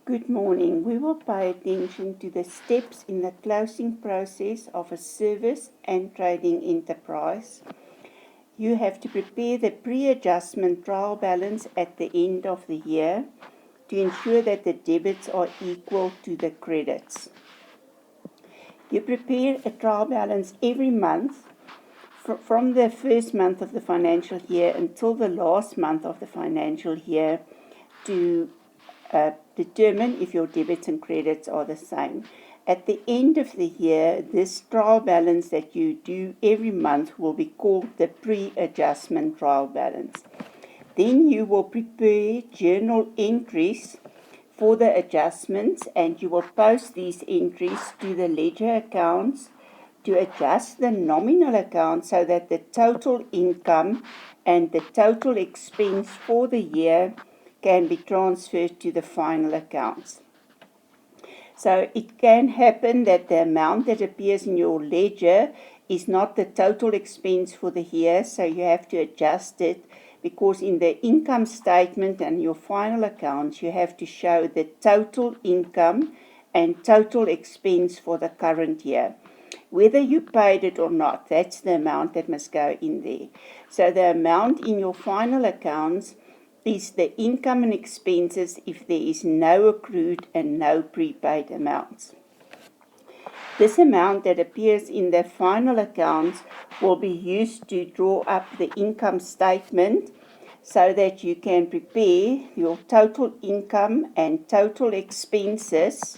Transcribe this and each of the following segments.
Good morning. We will pay attention to the steps in the closing process of a service and trading enterprise. You have to prepare the pre-adjustment trial balance at the end of the year to ensure that the debits are equal to the credits. You prepare a trial balance every month from the first month of the financial year until the last month of the financial year to determine if your debits and credits are the same. At the end of the year, this trial balance that you do every month will be called the pre-adjustment trial balance. Then you will prepare journal entries for the adjustments, and you will post these entries to the ledger accounts to adjust the nominal account so that the total income and the total expense for the year can be transferred to the final accounts. So it can happen that the amount that appears in your ledger is not the total expense for the year, so you have to adjust it, because in the income statement and your final accounts you have to show the total income and total expense for the current year. Whether you paid it or not, that's the amount that must go in there. So the amount in your final accounts is the income and expenses if there is no accrued and no prepaid amounts. This amount that appears in the final accounts will be used to draw up the income statement so that you can prepare your total income and total expenses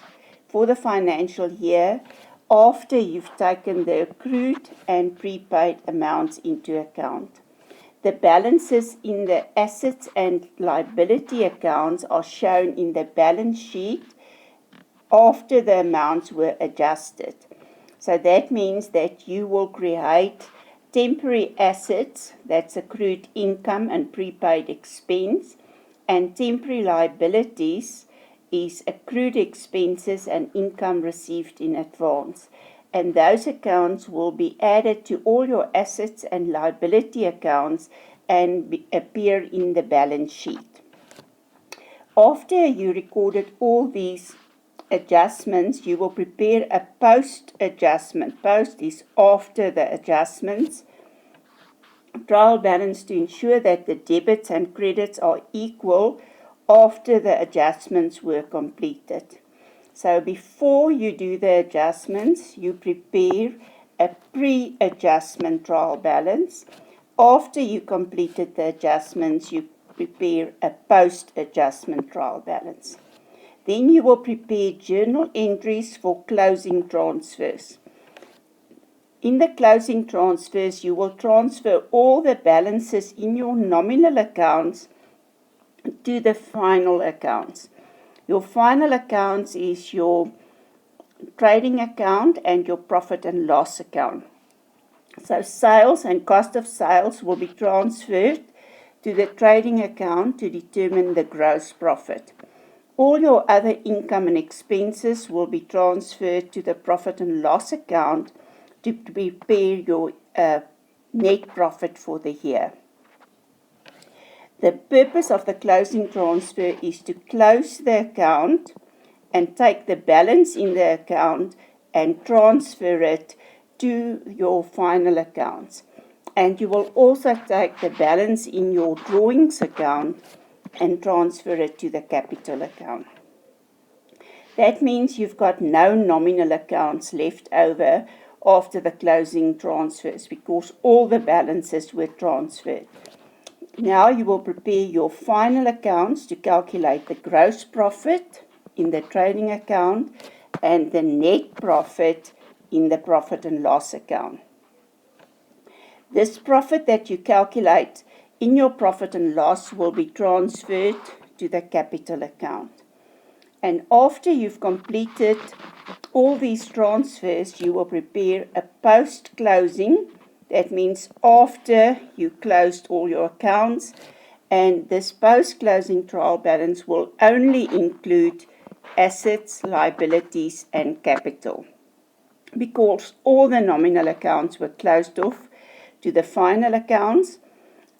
for the financial year after you've taken the accrued and prepaid amounts into account. The balances in the assets and liability accounts are shown in the balance sheet after the amounts were adjusted. So that means that you will create temporary assets, that's accrued income and prepaid expense, and temporary liabilities is accrued expenses and income received in advance. And those accounts will be added to all your assets and liability accounts and appear in the balance sheet. After you recorded all these adjustments, you will prepare a post-adjustment. Post is after the adjustments trial balance to ensure that the debits and credits are equal after the adjustments were completed. So before you do the adjustments, you prepare a pre-adjustment trial balance. After you completed the adjustments, you prepare a post-adjustment trial balance. Then you will prepare journal entries for closing transfers. In the closing transfers, you will transfer all the balances in your nominal accounts to the final accounts. Your final accounts is your trading account and your profit and loss account. So sales and cost of sales will be transferred to the trading account to determine the gross profit. All your other income and expenses will be transferred to the profit and loss account to prepare your net profit for the year. The purpose of the closing transfer is to close the account and take the balance in the account and transfer it to your final accounts. And you will also take the balance in your drawings account and transfer it to the capital account. That means you've got no nominal accounts left over after the closing transfers because all the balances were transferred. Now you will prepare your final accounts to calculate the gross profit in the trading account and the net profit in the profit and loss account. This profit that you calculate in your profit and loss will be transferred to the capital account. And after you've completed all these transfers, you will prepare a post-closing. That means after you closed all your accounts, and this post-closing trial balance will only include assets, liabilities, and capital. Because all the nominal accounts were closed off to the final accounts,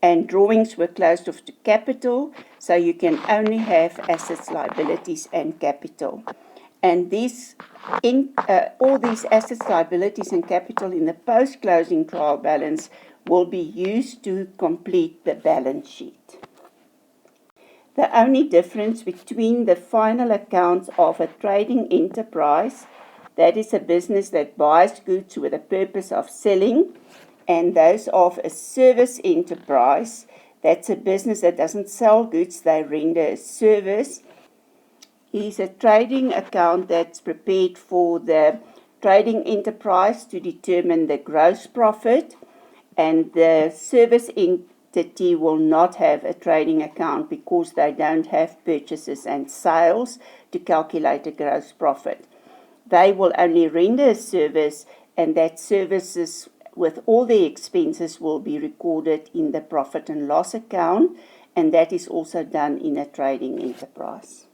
and drawings were closed off to capital, so you can only have assets, liabilities, and capital. And all these assets, liabilities, and capital in the post-closing trial balance will be used to complete the balance sheet. The only difference between the final accounts of a trading enterprise, that is a business that buys goods with the purpose of selling, and those of a service enterprise, that's a business that doesn't sell goods, they render a service, is a trading account that's prepared for the trading enterprise to determine the gross profit, and the service entity will not have a trading account because they don't have purchases and sales to calculate a gross profit. They will only render a service, and that services with all the expenses will be recorded in the profit and loss account, and that is also done in a trading enterprise.